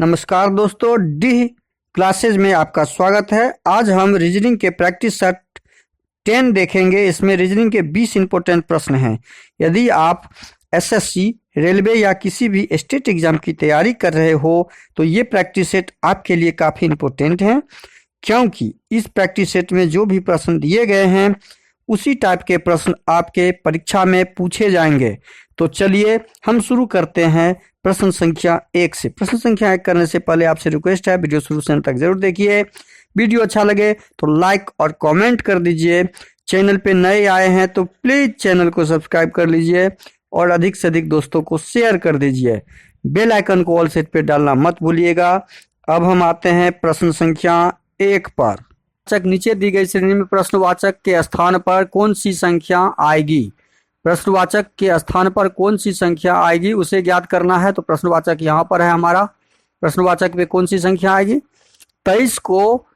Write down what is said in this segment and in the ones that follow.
नमस्कार दोस्तों, D classes में आपका स्वागत है। आज हम रीजनिंग के प्रैक्टिस सेट 10 देखेंगे। इसमें रीजनिंग के 20 इंपॉर्टेंट प्रश्न हैं। यदि आप एसएससी, रेलवे या किसी भी स्टेट एग्जाम की तैयारी कर रहे हो तो ये प्रैक्टिस सेट आपके लिए काफ़ी इंपॉर्टेंट हैं, क्योंकि इस प्रैक्टिस सेट में जो भी प्रश्न दिए गए हैं उसी टाइप के प्रश्न आपके परीक्षा में पूछे जाएंगे। तो चलिए हम शुरू करते हैं प्रश्न संख्या 1 से। प्रश्न संख्या 1 करने से पहले आपसे रिक्वेस्ट है, वीडियो शुरू से अंत तक जरूर देखिए। वीडियो अच्छा लगे तो लाइक और कमेंट कर दीजिए। चैनल पे नए आए हैं तो प्लीज चैनल को सब्सक्राइब कर लीजिए और अधिक से अधिक दोस्तों को शेयर कर दीजिए। बेल आइकन को ऑल सेट पे डालना मत भूलिएगा। अब हम आते हैं प्रश्न संख्या 1 पर। नीचे दी गई श्रेणी में प्रश्नवाचक के स्थान पर कौन सी संख्या आएगी? प्रश्नवाचक के स्थान पर कौन सी संख्या आएगी उसे ज्ञात करना है। तो प्रश्नवाचक यहाँ पर है हमारा। प्रश्नवाचक पे कौन सी संख्या आएगी? 23 को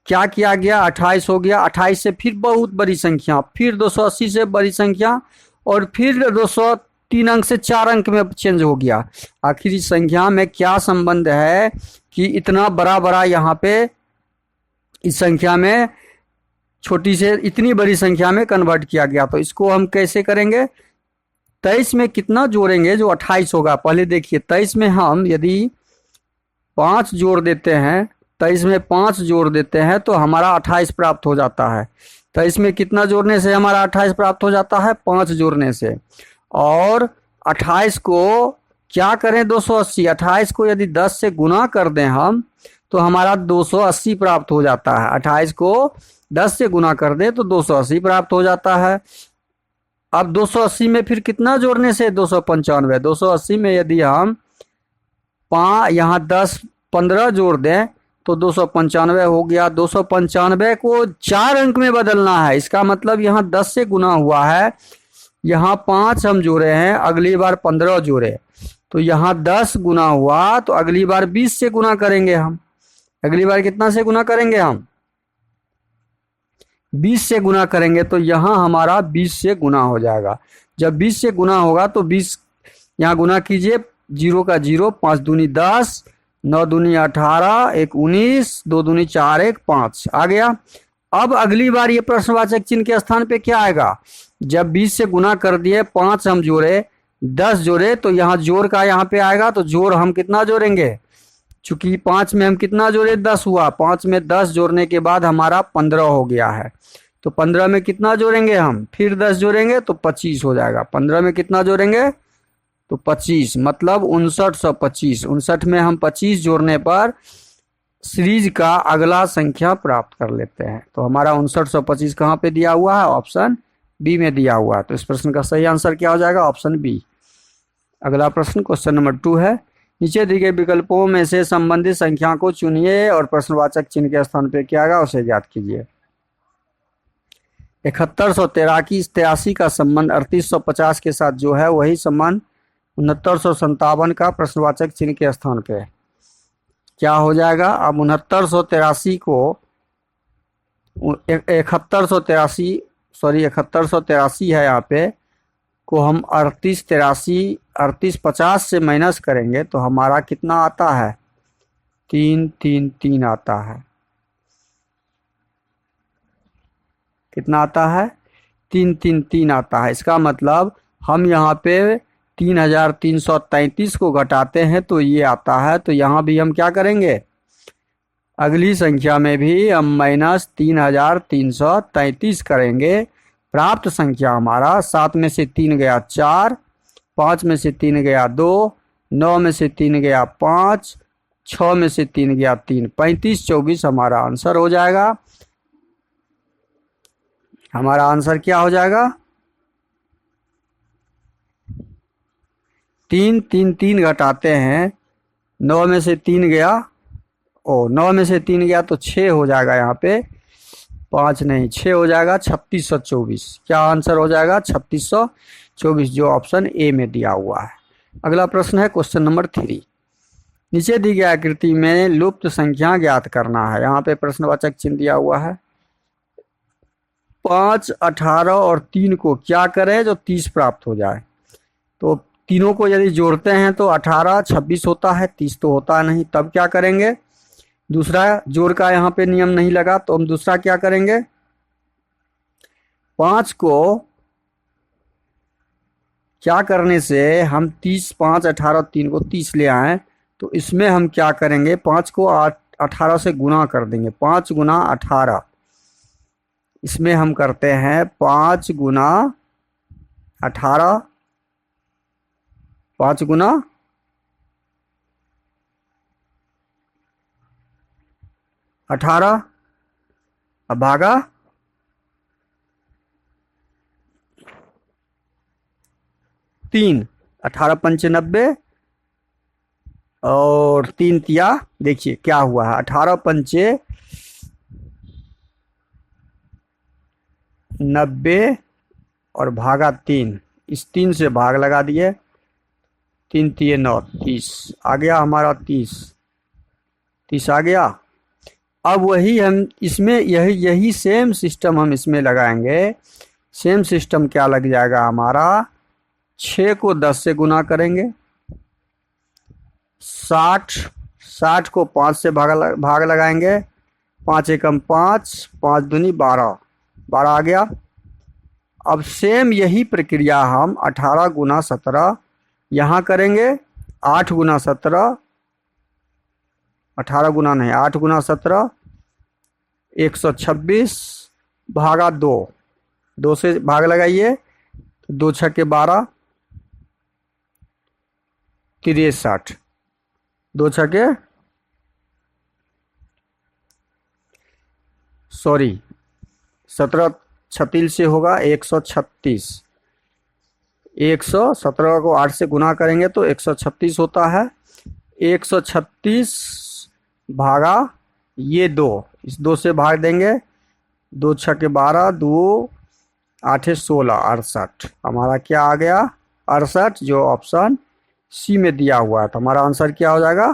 क्या किया गया? 28 हो गया। 28 से फिर बहुत बड़ी संख्या, फिर 280 से बड़ी संख्या और फिर 203 अंक से 4 अंक में चेंज हो गया। आखिर इस संख्या में क्या संबंध है कि इतना बड़ा बड़ा यहाँ पे इस संख्या में छोटी से इतनी बड़ी संख्या में कन्वर्ट किया गया? तो इसको हम कैसे करेंगे? 23 में कितना जोड़ेंगे जो 28 होगा? पहले देखिए, 23 में हम यदि 5 जोड़ देते हैं, 23 में 5 जोड़ देते हैं तो हमारा 28 प्राप्त हो जाता है। 23 में कितना जोड़ने से हमारा 28 प्राप्त हो जाता है? 5 जोड़ने से। और 28 को क्या करें? 280। 28 को यदि 10 से गुना कर दें हम तो हमारा 280 प्राप्त हो जाता है। 28 को 10 से गुना कर दे तो 280 प्राप्त हो जाता है। अब 280 में फिर कितना जोड़ने से? 295। 280 में यदि हम यहाँ 10 15 जोड़ दें तो 295 हो गया। 295 को 4 अंक में बदलना है। इसका मतलब यहाँ 10 से गुना हुआ है, यहाँ 5 हम जोड़े हैं, अगली बार 15 जोड़े तो यहाँ 10 गुना हुआ, तो अगली बार 20 से गुना करेंगे हम। अगली बार कितना से गुना करेंगे हम? 20 से गुना करेंगे तो यहाँ हमारा 20 से गुना हो जाएगा। जब 20 से गुना होगा तो 20 यहाँ गुना कीजिए, 0 का 0, 5 दूनी 10, 9 दूनी 18, 1 19, 2 दूनी 4, 1 5 आ गया। अब अगली बार ये प्रश्नवाचक चिन्ह के स्थान पे क्या आएगा? जब 20 से गुना कर दिए, 5 हम जोड़े, 10 जोड़े तो यहाँ जोड़ का यहाँ पे आएगा। तो जोड़ हम कितना जोड़ेंगे? चूंकि 5 में हम कितना जोड़े? 10 हुआ। 5 में 10 जोड़ने के बाद हमारा 15 हो गया है। तो 15 में कितना जोड़ेंगे हम? फिर 10 जोड़ेंगे तो 25 हो जाएगा। 15 में कितना जोड़ेंगे? तो 25, मतलब 5925। 59 में हम 25 जोड़ने पर सीरीज का अगला संख्या प्राप्त कर लेते हैं। तो हमारा 5925 कहाँ पे दिया हुआ है? ऑप्शन बी में दिया हुआ है। तो इस प्रश्न का सही आंसर क्या हो जाएगा? Option B. अगला प्रश्न क्वेश्चन नंबर 2 है। नीचे दिए गए विकल्पों में से संबंधित संख्या को चुनिए और प्रश्नवाचक चिन्ह के स्थान पर क्या आएगा उसे ज्ञात कीजिए। 7183 का संबंध 3850 के साथ जो है वही संबंध 6957 का प्रश्नवाचक चिन्ह के स्थान पे क्या हो जाएगा? अब 6983 को 7183 है यहाँ पे, को हम 3850 से माइनस करेंगे तो हमारा कितना आता है? 333 आता है। कितना आता है? 333 आता है। इसका मतलब हम यहाँ पे 3333 को घटाते हैं तो ये आता है। तो यहाँ भी हम क्या करेंगे? अगली संख्या में भी हम माइनस 3333 करेंगे। प्राप्त संख्या हमारा 7 में से 3 गया 4, 5 में से 3 गया 2, 9 में से 3 गया 5, 6 में से 3 गया 3, 35 24 हमारा आंसर हो जाएगा। हमारा आंसर क्या हो जाएगा? 3 3 3 घटाते हैं, 9 में से 3 गया, 9 में से 3 गया तो 6 हो जाएगा। यहाँ पे 5 नहीं 6 हो जाएगा। 3624 क्या आंसर हो जाएगा? 3624, जो ऑप्शन ए में दिया हुआ है। अगला प्रश्न है क्वेश्चन नंबर 3। नीचे दी गई आकृति में लुप्त संख्या ज्ञात करना है। यहाँ पे प्रश्नवाचक चिन्ह दिया हुआ है। 5, 18 और 3 को क्या करें जो 30 प्राप्त हो जाए? तो तीनों को यदि जोड़ते हैं तो 18 26 होता है, 30 तो होता नहीं। तब क्या करेंगे, दूसरा जोड़ का यहाँ पे नियम नहीं लगा तो हम दूसरा क्या करेंगे, 5 को क्या करने से हम 30 5 18 3 को 30 ले आए, तो इसमें हम क्या करेंगे, 5 को 18 से गुना कर देंगे। 5 गुना 18, इसमें हम करते हैं 5 गुना 18, 5 गुना 18, अब भागा 3, 18 पंचे 90 और 3 तिया, देखिए क्या हुआ है, 18 पंचे 90 और भागा 3, इस 3 से भाग लगा दिए, 3 तिये 9, 30 आ गया हमारा, 30 आ गया। अब वही हम इसमें यही सेम सिस्टम हम इसमें लगाएंगे। सेम सिस्टम क्या लग जाएगा हमारा, 6 को 10 से गुना करेंगे, 60 को 5 से भाग लगाएंगे, 5 एकम 5, 5 दूनी 12 आ गया। अब सेम यही प्रक्रिया हम 18 गुना 17 यहाँ करेंगे, 8 गुना 17, 18 गुना नहीं 8 गुना 17, 126 भागा 2 से भाग लगाइए, 2 छक्के 12, 63, 2 छक्के 17 36 से होगा 136, 117 को 8 से गुना करेंगे तो 136 होता है, 136 भागा ये 2, इस 2 से भाग देंगे, 2 छक्के 12, 2 8 16, 68, हमारा क्या आ गया 68, जो ऑप्शन सी में दिया हुआ है। तो हमारा आंसर क्या हो जाएगा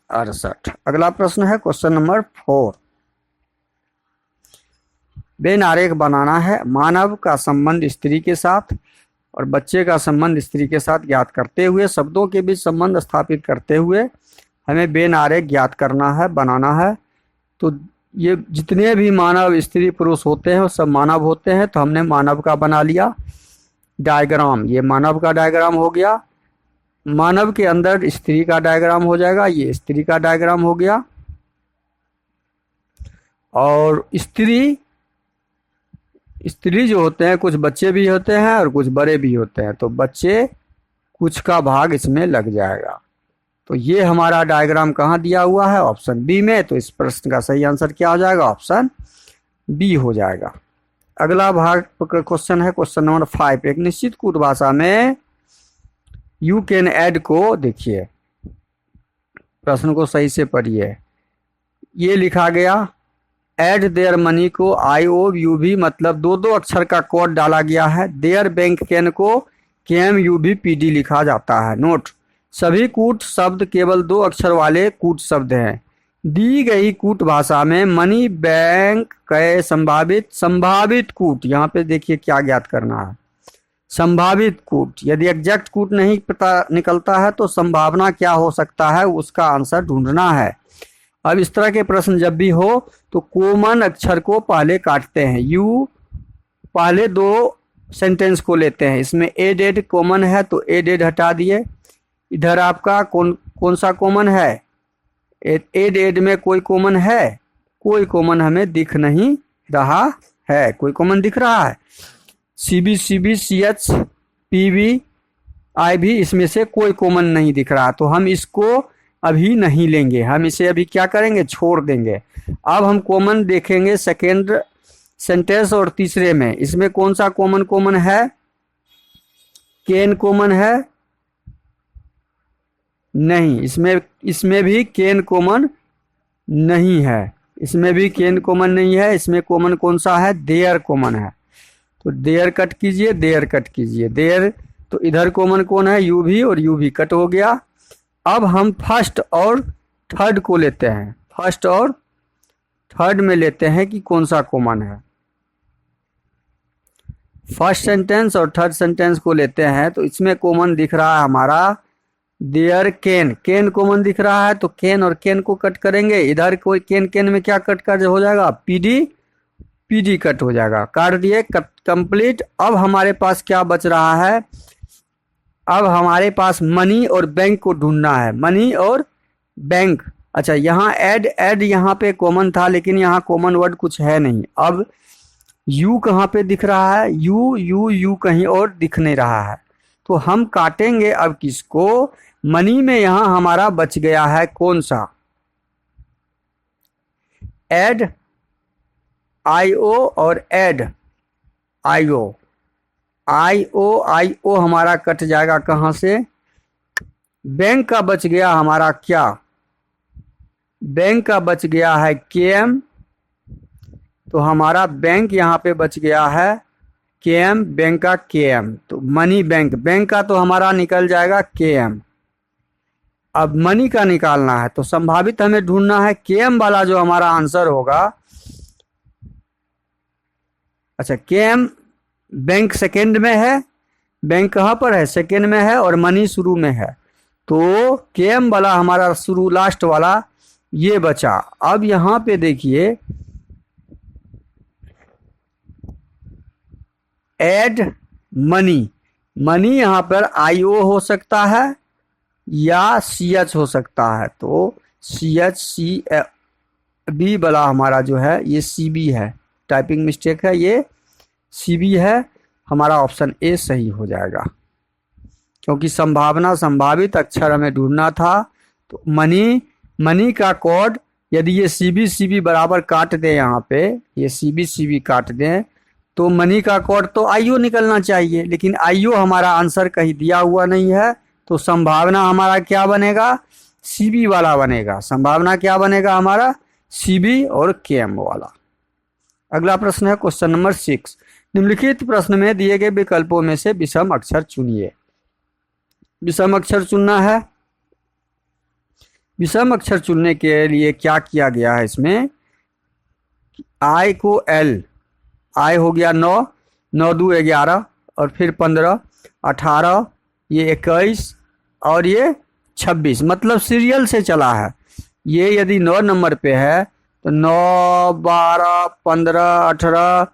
68। अगला प्रश्न है क्वेश्चन नंबर 4। बेन आरेख बनाना है। मानव का संबंध स्त्री के साथ और बच्चे का संबंध स्त्री के साथ ज्ञात करते हुए, शब्दों के बीच संबंध स्थापित करते हुए हमें बेन आरेख ज्ञात करना है, बनाना है। तो ये जितने भी मानव स्त्री पुरुष होते हैं वो सब मानव होते हैं। तो हमने मानव का बना लिया डायग्राम, ये मानव का डायग्राम हो गया। मानव के अंदर स्त्री का डायग्राम हो जाएगा, ये स्त्री का डायग्राम हो गया। और स्त्री जो होते हैं, कुछ बच्चे भी होते हैं और कुछ बड़े भी होते हैं, तो बच्चे कुछ का भाग इसमें लग जाएगा। तो ये हमारा डायग्राम कहाँ दिया हुआ है, ऑप्शन बी में। तो इस प्रश्न का सही आंसर क्या हो जाएगा, ऑप्शन बी हो जाएगा। अगला भाग क्वेश्चन है क्वेश्चन नंबर 5। एक निश्चित कूट भाषा में यू कैन ऐड को देखिए, प्रश्न को सही से पढ़िए। ये लिखा गया ऐड देयर मनी को IOUB मतलब 2 अक्षर का कोड डाला गया है। देयर बैंक कैन को KMUBPD लिखा जाता है। नोट, सभी कूट शब्द केवल 2 अक्षर वाले कूट शब्द हैं। दी गई कूट भाषा में मनी बैंक के संभावित कूट, यहाँ पे देखिए क्या ज्ञात करना है, संभावित कूट। यदि एग्जैक्ट कूट नहीं पता निकलता है तो संभावना क्या हो सकता है उसका आंसर ढूंढना है। अब इस तरह के प्रश्न जब भी हो तो कॉमन अक्षर को पहले काटते हैं। यू पहले 2 सेंटेंस को लेते हैं, इसमें एडेड कॉमन है तो एडेड हटा दिए। इधर आपका कौन सा कॉमन है, एड में कोई कॉमन है, कोई कॉमन हमें दिख नहीं रहा है। कोई कॉमन दिख रहा है, CB CH PB IB इसमें से कोई कॉमन नहीं दिख रहा, तो हम इसको अभी नहीं लेंगे, हम इसे अभी क्या करेंगे, छोड़ देंगे। अब हम कॉमन देखेंगे सेकेंड सेंटेंस और तीसरे में। इसमें कौन सा कॉमन है, कैन कॉमन है नहीं, इसमें भी कैन कॉमन नहीं है, इसमें भी कैन कॉमन नहीं है। इसमें कॉमन कौन सा है, देयर कॉमन है, तो देयर कट कीजिए, देयर कट कीजिए, देयर। तो इधर कॉमन कौन है, यू भी, और यू भी कट हो गया। अब हम फर्स्ट और थर्ड को लेते हैं, फर्स्ट और थर्ड में लेते हैं कि कौन सा कॉमन है। फर्स्ट सेंटेंस और थर्ड सेंटेंस को लेते हैं तो इसमें कॉमन दिख रहा है हमारा देयर कैन, कैन कॉमन दिख रहा है तो कैन और कैन को कट करेंगे। इधर कोई कैन कैन में क्या कट कर हो जाएगा, पीडी पीडी कट हो जाएगा, काट दिए कंप्लीट। अब हमारे पास क्या बच रहा है, अब हमारे पास मनी और बैंक को ढूंढना है, मनी और बैंक। अच्छा यहाँ ऐड ऐड यहाँ पे कॉमन था लेकिन यहाँ कॉमन वर्ड कुछ है नहीं। अब यू कहाँ पे दिख रहा है, यू यू यू कहीं और दिख नहीं रहा है तो हम काटेंगे अब किसको, मनी में यहाँ हमारा बच गया है कौन सा, ऐड आईओ और ऐड आईओ, आईओ हमारा कट जाएगा कहाँ से, बैंक का बच गया हमारा क्या, बैंक का बच गया है केएम, तो हमारा बैंक यहाँ पे बच गया है केएम, बैंक का केएम, तो मनी बैंक, बैंक का तो हमारा निकल जाएगा केएम। अब मनी का निकालना है तो संभावित हमें ढूंढना है केएम वाला जो हमारा आंसर होगा। अच्छा केएम बैंक सेकंड में है, बैंक कहाँ पर है, सेकंड में है और मनी शुरू में है तो केएम वाला हमारा शुरू लास्ट वाला ये बचा। अब यहाँ पे देखिए ऐड मनी, मनी यहाँ पर आईओ हो सकता है या सीएच हो सकता है तो सीएच सी बी वाला हमारा जो है ये सीबी है, टाइपिंग मिस्टेक है, ये सीबी है, हमारा ऑप्शन ए सही हो जाएगा क्योंकि संभावना संभावित अक्षर हमें ढूंढना था। तो मनी, मनी का कोड यदि ये सीबी बराबर काट दें, यहाँ पे ये सीबी काट दें तो मनी का कोड तो आईओ निकलना चाहिए लेकिन आईओ हमारा आंसर कहीं दिया हुआ नहीं है तो संभावना हमारा क्या बनेगा, सीबी वाला बनेगा, संभावना क्या बनेगा हमारा सीबी और केएम वाला। अगला प्रश्न है क्वेश्चन नंबर 6, निम्नलिखित प्रश्न में दिए गए विकल्पों में से विषम अक्षर चुनिए। विषम अक्षर चुनना है, विषम अक्षर चुनने के लिए क्या किया गया है, इसमें आई को एल, आई हो गया 9, 9 2 11 और फिर 15 18 ये 21 और ये 26, मतलब सीरियल से चला है। ये यदि 9 नंबर पे है तो 9 12 15 18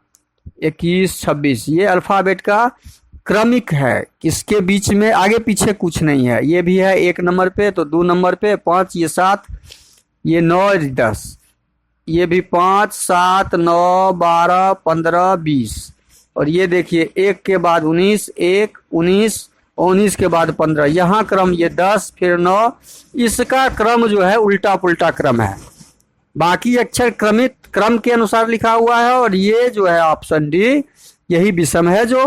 21 26 ये अल्फ़ाबेट का क्रमिक है, किसके बीच में आगे पीछे कुछ नहीं है। ये भी है 1 नंबर पे तो 2 नंबर पे 5 ये 7 ये 9 10, ये भी 5 7 9 12 15 20 और ये देखिए 1 के बाद 19 1 19 19 के बाद 15, यहाँ क्रम ये 10 फिर 9, इसका क्रम जो है उल्टा पुल्टा क्रम है, बाकी अक्षर क्रमित क्रम के अनुसार लिखा हुआ है और ये जो है ऑप्शन डी यही विषम है जो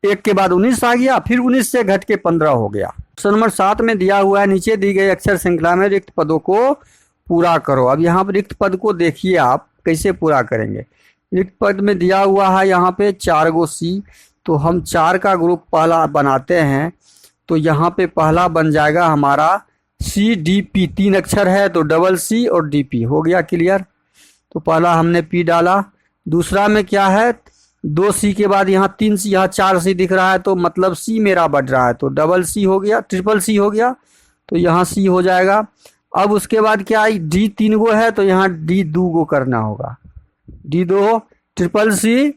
1 के बाद 19 आ गया फिर 19 से घट के 15 हो गया। क्वेश्चन नंबर 7 में दिया हुआ है नीचे दी गई अक्षर श्रृंखला में रिक्त पदों को पूरा करो। अब यहाँ पर रिक्त पद को देखिए आप कैसे पूरा करेंगे। रिक्त पद में दिया हुआ है यहाँ पे 4 गो सी, तो हम 4 का ग्रुप पहला बनाते हैं तो यहाँ पे पहला बन जाएगा हमारा सी डी पी, 3 अक्षर है तो डबल सी और डी पी हो गया क्लियर। तो पहला हमने पी डाला, दूसरा में क्या है 2 सी के बाद यहाँ 3 सी, यहाँ 4 सी दिख रहा है तो मतलब सी मेरा बढ़ रहा है तो डबल सी हो गया, ट्रिपल सी हो गया तो यहाँ सी हो जाएगा। अब उसके बाद क्या डी 3 गो है तो यहाँ डी 2 गो करना होगा, डी 2 ट्रिपल सी,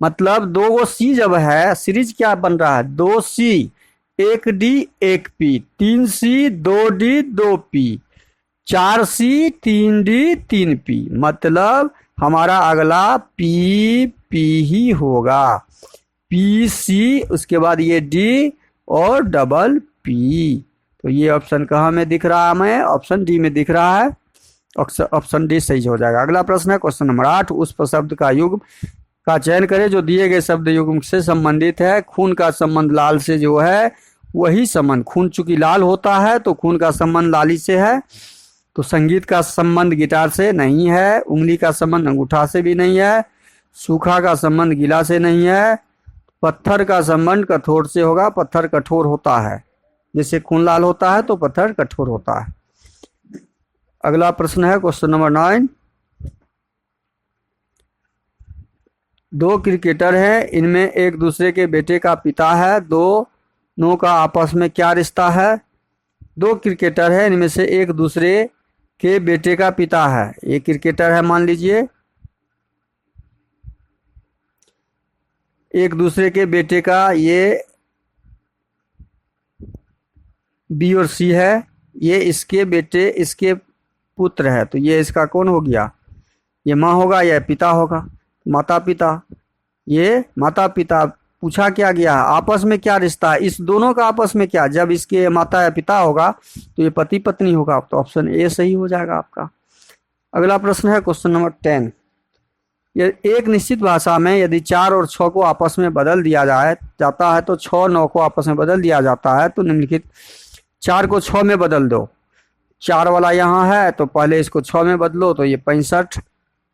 मतलब 2 गो सी जब है सीरीज क्या बन रहा है 2 सी 1 डी 1 पी, 3 सी 2 डी 2 पी, 4 सी 3 डी 3 पी, मतलब हमारा अगला पी पी ही होगा, पी सी उसके बाद ये डी और डबल पी। तो ये ऑप्शन कहाँ में दिख रहा है हमें, ऑप्शन डी में दिख रहा है, ऑप्शन डी सही हो जाएगा। अगला प्रश्न है क्वेश्चन नंबर 8, उस शब्द का युग्म का चयन करें जो दिए गए शब्द युग्म से संबंधित है। खून का संबंध लाल से जो है वही संबंध, खून चूंकि लाल होता है तो खून का संबंध लाली से है, तो संगीत का संबंध गिटार से नहीं है, उंगली का संबंध अंगूठा से भी नहीं है, सूखा का संबंध गीला से नहीं है, पत्थर का संबंध कठोर से होगा, पत्थर कठोर होता है, जैसे खून लाल होता है तो पत्थर कठोर होता है। अगला प्रश्न है क्वेश्चन नंबर 9, दो क्रिकेटर हैं, इनमें एक दूसरे के बेटे का पिता है, दोनों का आपस में क्या रिश्ता है? दो क्रिकेटर हैं, इनमें से एक दूसरे के बेटे का पिता है। ये क्रिकेटर है, मान लीजिए एक दूसरे के बेटे का, ये बी और सी है, ये इसके बेटे इसके पुत्र है, तो ये इसका कौन हो गया? ये माँ होगा, यह पिता होगा, माता पिता। ये माता पिता। पूछा क्या गया? आपस में क्या रिश्ता है? इस दोनों का आपस में क्या? जब इसके माता या पिता होगा तो ये पति पत्नी होगा, तो ऑप्शन ए सही हो जाएगा आपका। अगला प्रश्न है क्वेश्चन नंबर 10। एक निश्चित भाषा में यदि 4 और 6 को आपस में बदल दिया जाता है तो 6 9 को आपस में बदल दिया जाता है, तो निम्नलिखित 4 को 6 में बदल दो। 4 वाला यहाँ है तो पहले इसको 6 में बदलो, तो ये 65,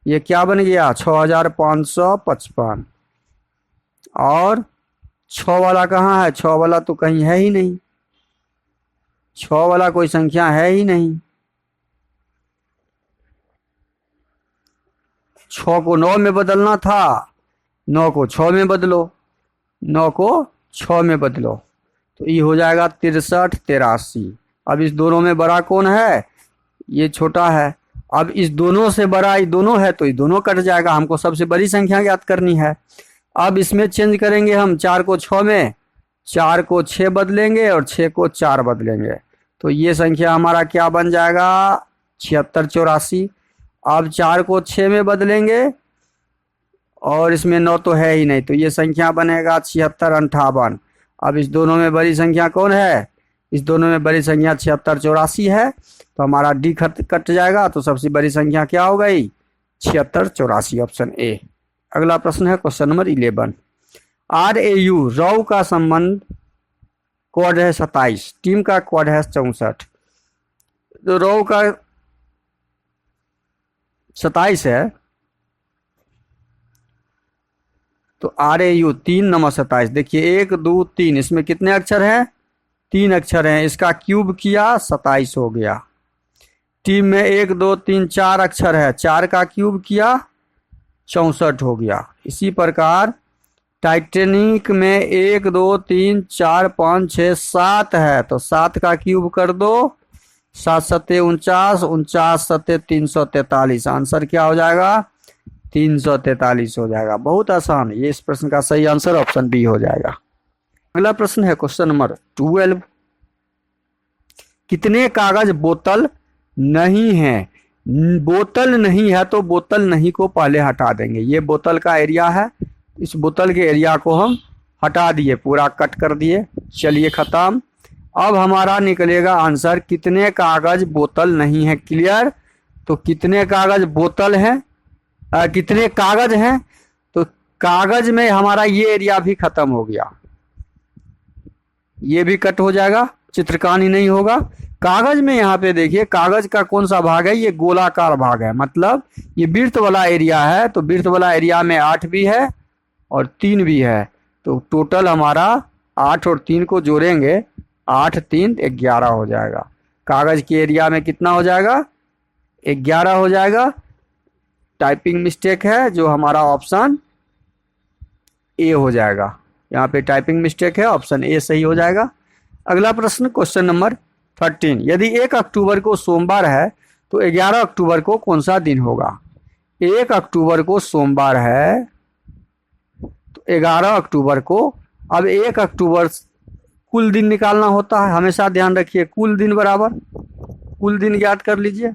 ये क्या बन गया? 6555। और 6 वाला कहाँ है? 6 वाला तो कहीं है ही नहीं, 6 वाला कोई संख्या है ही नहीं। 6 को 9 में बदलना था, 9 को 6 में बदलो, 9 को 6 में बदलो, तो ये हो जाएगा 63 83। अब इस दोनों में बड़ा कौन है? ये छोटा है। अब इस दोनों से बड़ा ये दोनों है, तो ये दोनों कट जाएगा, हमको सबसे बड़ी संख्या ज्ञात करनी है। अब इसमें चेंज करेंगे हम 4 को 6 में, 4 को 6 बदलेंगे और 6 को 4 बदलेंगे, तो ये संख्या हमारा क्या बन जाएगा? 76 84। अब 4 को 6 में बदलेंगे और इसमें 9 तो है ही नहीं, तो ये संख्या बनेगा 76 58। अब इस दोनों में बड़ी संख्या कौन है? इस दोनों में बड़ी संख्या 76 84 है, तो हमारा डी कट जाएगा, तो सबसे बड़ी संख्या क्या हो गई? 76 84, ऑप्शन ए। अगला प्रश्न है क्वेश्चन नंबर 11। RAU रॉ का संबंध कोड है 27, टीम का कोड है 64। तो रॉ का 27 है, तो RAU 3 नंबर 27। देखिए 1 2 3, इसमें कितने अक्षर हैं? 3 अक्षर हैं, इसका क्यूब किया 27 हो गया। टीम में 1 2 3 4 अक्षर है, 4 का क्यूब किया 64 हो गया। इसी प्रकार टाइटेनिक में 1 2 3 4 5 6 7 है, तो 7 का क्यूब कर दो, 7 सत्ते 49, 49 सत्ते 343। आंसर क्या हो जाएगा? 343 हो जाएगा। बहुत आसान, ये इस प्रश्न का सही आंसर ऑप्शन बी हो जाएगा। अगला प्रश्न है क्वेश्चन नंबर 12। कितने कागज बोतल नहीं है? बोतल नहीं है तो बोतल नहीं को पहले हटा देंगे। ये बोतल का एरिया है, इस बोतल के एरिया को हम हटा दिए, पूरा कट कर दिए। चलिए खत्म। अब हमारा निकलेगा आंसर कितने कागज बोतल नहीं है। क्लियर? तो कितने कागज बोतल हैं, कितने कागज हैं, तो कागज में हमारा ये एरिया भी खत्म हो गया, ये भी कट हो जाएगा, चित्रकारी नहीं होगा। कागज में यहाँ पे देखिए कागज का कौन सा भाग है? ये गोलाकार भाग है, मतलब ये वृत्त वाला एरिया है, तो वृत्त वाला एरिया में 8 भी है और 3 भी है, तो टोटल हमारा 8 और 3 को जोड़ेंगे, 8 3 11 हो जाएगा। कागज के एरिया में कितना हो जाएगा? 11 हो जाएगा। टाइपिंग मिस्टेक है, जो हमारा ऑप्शन ए हो जाएगा। यहाँ पे टाइपिंग मिस्टेक है, ऑप्शन ए सही हो जाएगा। अगला प्रश्न क्वेश्चन नंबर 13। यदि 1 अक्टूबर को सोमवार है तो 11 अक्टूबर को कौन सा दिन होगा? 1 अक्टूबर को सोमवार है तो 11 अक्टूबर को, अब 1 अक्टूबर कुल दिन निकालना होता है, हमेशा ध्यान रखिए। कुल दिन बराबर कुल दिन ज्ञात कर लीजिए।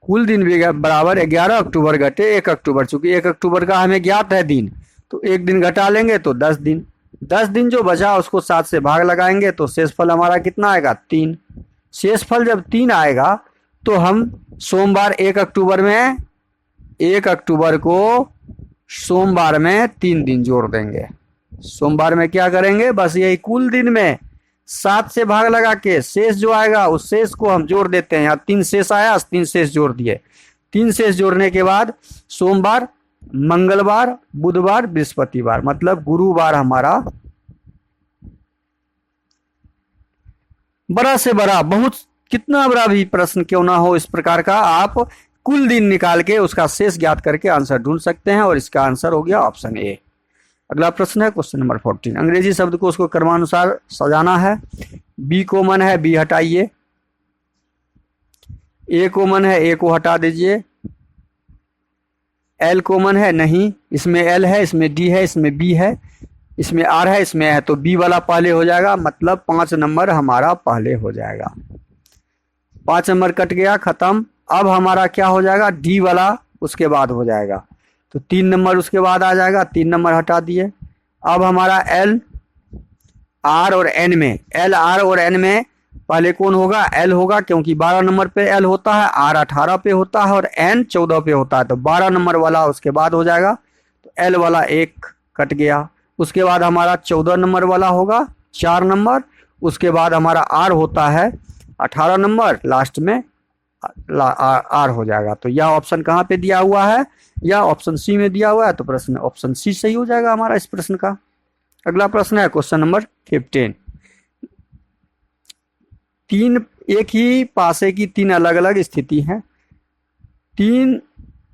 कुल दिन भी बराबर 11 अक्टूबर घटे 1 अक्टूबर। चूंकि 1 अक्टूबर का हमें ज्ञात है दिन, तो एक दिन घटा लेंगे तो 10 दिन। 10 दिन जो बचा उसको 7 से भाग लगाएंगे तो शेषफल हमारा कितना आएगा? 3। शेषफल जब 3 आएगा तो हम सोमवार 1 अक्टूबर में, 1 अक्टूबर को सोमवार में 3 दिन जोड़ देंगे। सोमवार में क्या करेंगे? बस यही कुल दिन में 7 से भाग लगा के शेष जो आएगा उस शेष को हम जोड़ देते हैं। यहाँ 3 शेष आया, 3 शेष जोड़ दिए। 3 शेष जोड़ने के बाद सोमवार, मंगलवार, बुधवार, बृहस्पतिवार, मतलब गुरुवार हमारा बड़ा से बड़ा, बहुत कितना बड़ा भी प्रश्न क्यों ना हो इस प्रकार का, आप कुल दिन निकाल के उसका शेष ज्ञात करके आंसर ढूंढ सकते हैं, और इसका आंसर हो गया ऑप्शन ए। अगला प्रश्न है क्वेश्चन नंबर 14। अंग्रेजी शब्द को उसको क्रमानुसार सजाना है। बी कॉमन है, बी हटाइए। ए कॉमन है, ए को हटा दीजिए। एल कॉमन है, नहीं, इसमें एल है, इसमें डी है, इसमें बी है, इसमें आर है, इसमें है, तो बी वाला पहले हो जाएगा, मतलब 5 नंबर हमारा पहले हो जाएगा। 5 नंबर कट गया, खत्म। अब हमारा क्या हो जाएगा, डी वाला उसके बाद हो जाएगा, तो 3 नंबर उसके बाद आ जाएगा, 3 नंबर हटा दिए। अब हमारा एल आर और एन में, एल आर और एन में पहले कौन होगा, एल होगा, क्योंकि 12 नंबर पे एल होता है, आर 18 पे होता है और एन 14 पे होता है, तो 12 नंबर वाला उसके बाद हो जाएगा, तो एल वाला 1 कट गया। उसके बाद हमारा 14 नंबर वाला होगा 4 नंबर, उसके बाद हमारा आर होता है 18 नंबर, लास्ट में आर हो जाएगा। तो यह ऑप्शन कहाँ पे दिया हुआ है, यह ऑप्शन सी में दिया हुआ है, तो प्रश्न ऑप्शन सी सही हो जाएगा हमारा इस प्रश्न का। अगला प्रश्न है क्वेश्चन नंबर 15। एक ही पासे की 3 अलग अलग स्थिति हैं। 3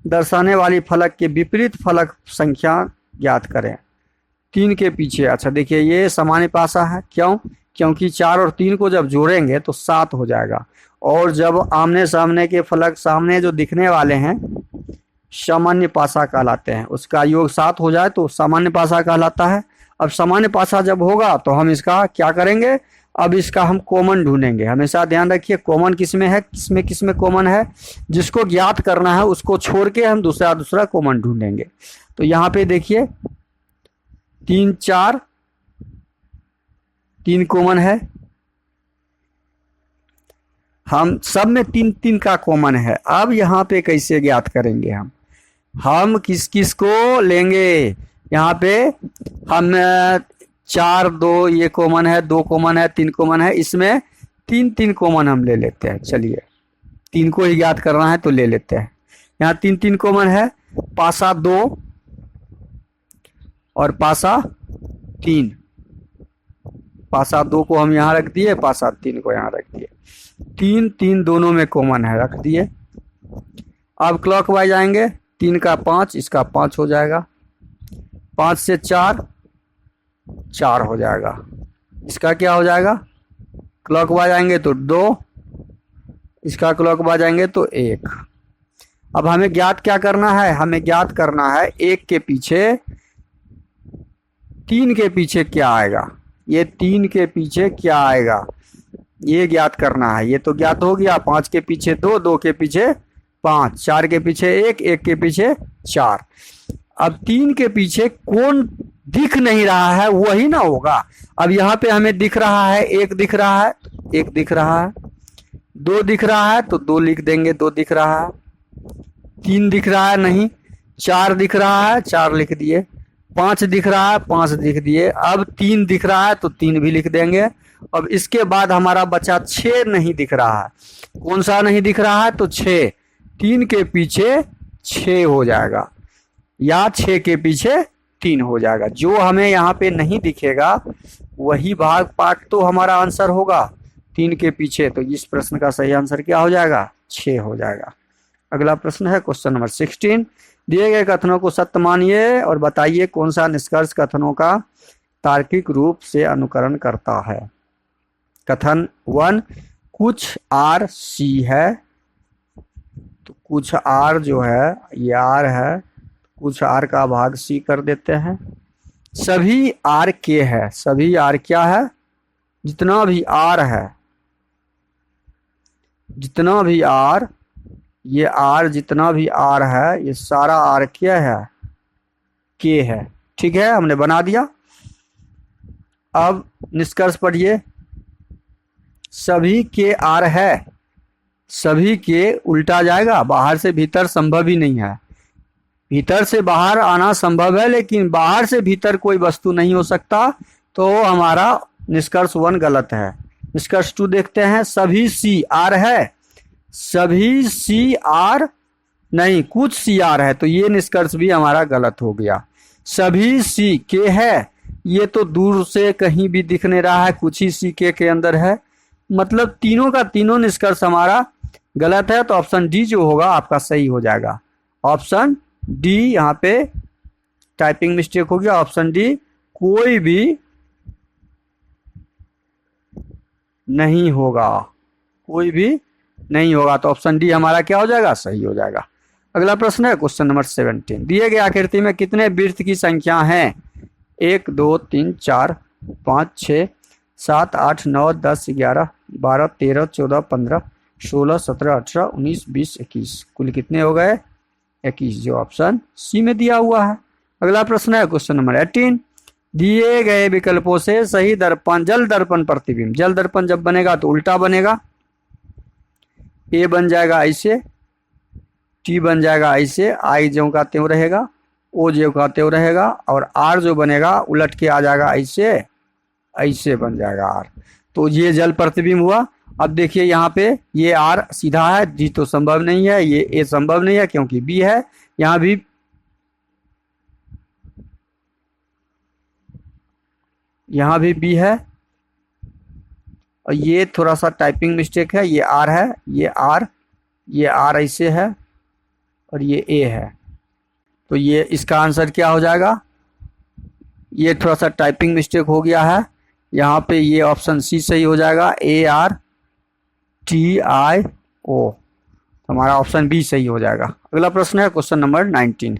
दर्शाने वाली फलक के विपरीत फलक संख्या ज्ञात करें। 3 के पीछे, अच्छा देखिए ये सामान्य पासा है, क्यों, क्योंकि 4 और 3 को जब जोड़ेंगे तो 7 हो जाएगा, और जब आमने सामने के फलक सामने जो दिखने वाले हैं सामान्य पासा कहलाते हैं, उसका योग 7 हो जाए तो सामान्य पासा कहलाता है। अब सामान्य पासा जब होगा तो हम इसका क्या करेंगे, अब इसका हम कॉमन ढूंढेंगे। हमेशा ध्यान रखिए कॉमन किसमें है, किसमें कॉमन है, जिसको ज्ञात करना है उसको छोड़ के हम दूसरा कॉमन ढूंढेंगे। तो यहाँ पे देखिए 3 4 3 कॉमन है, हम सब में 3 3 का कॉमन है। अब यहाँ पे कैसे ज्ञात करेंगे, हम किस किस को लेंगे, यहाँ पे हम 4 2 ये कॉमन है, 2 कॉमन है, 3 कॉमन है, इसमें 3 3 कॉमन हम ले लेते हैं। चलिए 3 को ही ज्ञात करना है तो ले लेते हैं। यहाँ 3 3 कॉमन है, पासा 2 और पासा 3। पासा 2 को हम यहाँ रख दिए, पासा 3 को यहाँ रख दिए, 3 3 दोनों में कॉमन है, रख दिए। अब क्लॉकवाइज आएंगे, 3 का 5, इसका 5 हो जाएगा, 5 से 4 4 हो जाएगा, इसका क्या हो जाएगा, क्लॉकवाइज आएंगे तो 2, इसका क्लॉकवाइज आएंगे तो 1। अब हमें ज्ञात क्या करना है, हमें ज्ञात करना है 1 के पीछे 3 के पीछे क्या आएगा, ये 3 के पीछे क्या आएगा ये ज्ञात करना है। ये तो ज्ञात हो गया, 5 के पीछे 2, 2 के पीछे 5, 4 के पीछे 1, 1 के पीछे 4। अब 3 के पीछे कौन दिख नहीं रहा है वही ना होगा। अब यहाँ पे हमें दिख रहा है 1 दिख रहा है, 1 दिख रहा है, 2 दिख रहा है तो 2 लिख देंगे, 2 दिख रहा है, 3 दिख रहा है नहीं, 4 दिख रहा है 4 लिख दिए, 5 दिख रहा है 5 लिख दिए। अब 3 दिख रहा है तो 3 भी लिख देंगे। अब इसके बाद हमारा बचा 6 नहीं दिख रहा है, कौन सा नहीं दिख रहा है, तो 6, 3 के पीछे 6 हो जाएगा, या 6 के पीछे 3 हो जाएगा। जो हमें यहाँ पे नहीं दिखेगा वही भाग पार्ट तो हमारा आंसर होगा 3 के पीछे। तो इस प्रश्न का सही आंसर क्या हो जाएगा, 6 हो जाएगा। अगला प्रश्न है क्वेश्चन नंबर 16। दिए गए कथनों को सत्य मानिए और बताइए कौन सा निष्कर्ष कथनों का तार्किक रूप से अनुकरण करता है। कथन 1, कुछ आर सी है, तो कुछ आर जो है ये आर है, कुछ आर का भाग सी कर देते हैं। सभी आर के है, सभी आर क्या है, जितना भी आर है, जितना भी आर, ये आर जितना भी आर है ये सारा आर क्या है, के है। ठीक है, हमने बना दिया। अब निष्कर्ष पढ़िए, सभी के आर है, सभी के उल्टा जाएगा, बाहर से भीतर संभव ही नहीं है। भीतर से बाहर आना संभव है लेकिन बाहर से भीतर कोई वस्तु नहीं हो सकता, तो हमारा निष्कर्ष 1 गलत है। निष्कर्ष 2 देखते हैं, सभी सी आर है, सभी सी आर नहीं, कुछ सी आर है, तो ये निष्कर्ष भी हमारा गलत हो गया। सभी सी के है, ये तो दूर से कहीं भी दिख नहीं रहा है, कुछ ही सी के अंदर है, मतलब तीनों का तीनों निष्कर्ष हमारा गलत है तो ऑप्शन डी जो होगा आपका सही हो जाएगा। ऑप्शन डी यहाँ पे टाइपिंग मिस्टेक हो गया। ऑप्शन डी कोई भी नहीं होगा, कोई भी नहीं होगा। तो ऑप्शन डी हमारा क्या हो जाएगा, सही हो जाएगा। अगला प्रश्न है क्वेश्चन नंबर 17। दिए गए आकृति में कितने वृत्त की संख्या है? 1 2 3 4 5 6 7 8 9 10 11 12 13 14 15 16 17 18 19 20 21। कुल कितने हो गए? 21, जो ऑप्शन सी में दिया हुआ है। अगला प्रश्न है क्वेश्चन नंबर 18। दिए गए विकल्पों से सही दर्पण, जल दर्पण प्रतिबिंब। जल दर्पण जब बनेगा तो उल्टा बनेगा। ए बन जाएगा ऐसे, टी बन जाएगा ऐसे, आई ज्यों का त्यों रहेगा, ओ ज्यों का त्यों रहेगा, और आर जो बनेगा उलट के आ जाएगा ऐसे, ऐसे बन जाएगा आर। तो ये जल प्रतिबिंब हुआ। अब देखिए यहाँ पे ये आर सीधा है, डी तो संभव नहीं है, ये ए संभव नहीं है क्योंकि बी है। यहाँ भी बी है, और ये थोड़ा सा टाइपिंग मिस्टेक है। ये आर है, ये आर ऐसे है, और ये ए है। तो ये इसका आंसर क्या हो जाएगा? ये थोड़ा सा टाइपिंग मिस्टेक हो गया है। यहाँ पे ये ऑप्शन सी सही हो जाएगा, ARTIO। हमारा ऑप्शन बी सही हो जाएगा। अगला प्रश्न है क्वेश्चन नंबर 19।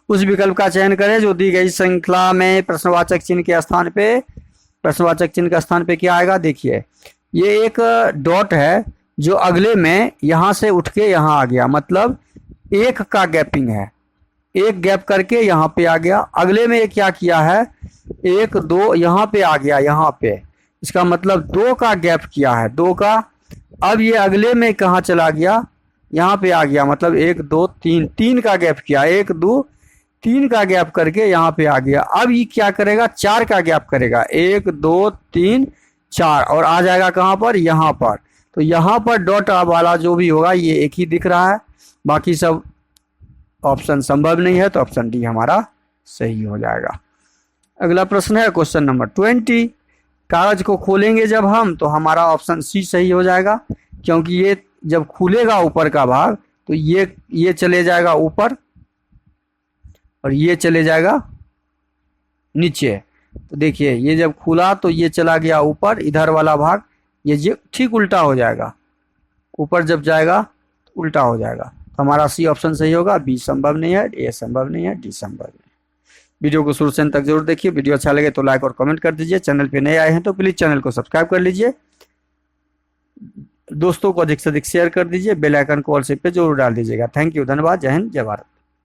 उस विकल्प का चयन करें जो दी गई श्रृंखला में प्रश्नवाचक चिन्ह के स्थान पे, प्रश्नवाचक चिन्ह के स्थान पे क्या आएगा? देखिए ये एक डॉट है जो अगले में यहाँ से उठ के यहाँ आ गया, मतलब एक का गैपिंग है, एक गैप करके यहाँ पे आ गया। अगले में ये क्या किया है, 1 2 यहाँ पे आ गया, यहाँ पे, इसका मतलब 2 का गैप किया है, 2 का। अब ये अगले में कहाँ चला गया, यहाँ पे आ गया, मतलब 1 2 3, 3 का गैप किया, 1 2 3 का गैप करके यहाँ पे आ गया। अब ये क्या करेगा, 4 का गैप करेगा, 1 2 3 4, और आ जाएगा कहाँ पर, यहाँ पर। तो यहाँ पर डॉट वाला जो भी होगा ये एक ही दिख रहा है, बाकी सब ऑप्शन संभव नहीं है। तो ऑप्शन डी हमारा सही हो जाएगा। अगला प्रश्न है क्वेश्चन नंबर 20। कागज को खोलेंगे जब हम, तो हमारा ऑप्शन सी सही हो जाएगा, क्योंकि ये जब खुलेगा ऊपर का भाग तो ये चले जाएगा ऊपर, और ये चले जाएगा नीचे। तो देखिए ये जब खुला तो ये चला गया ऊपर, इधर वाला भाग ये ठीक उल्टा हो जाएगा, ऊपर जब जाएगा तो उल्टा हो जाएगा। तो हमारा सी ऑप्शन सही होगा, बी संभव नहीं है, ए संभव नहीं है, डी संभव नहीं है। वीडियो को शुरू से अंत तक जरूर देखिए। वीडियो अच्छा लगे तो लाइक और कमेंट कर दीजिए। चैनल पे नए आए हैं तो प्लीज चैनल को सब्सक्राइब कर लीजिए। दोस्तों को अधिक से अधिक शेयर कर दीजिए। बेल आइकन को ऑल पे जरूर डाल दीजिएगा। थैंक यू, धन्यवाद, जय हिंद, जय भारत।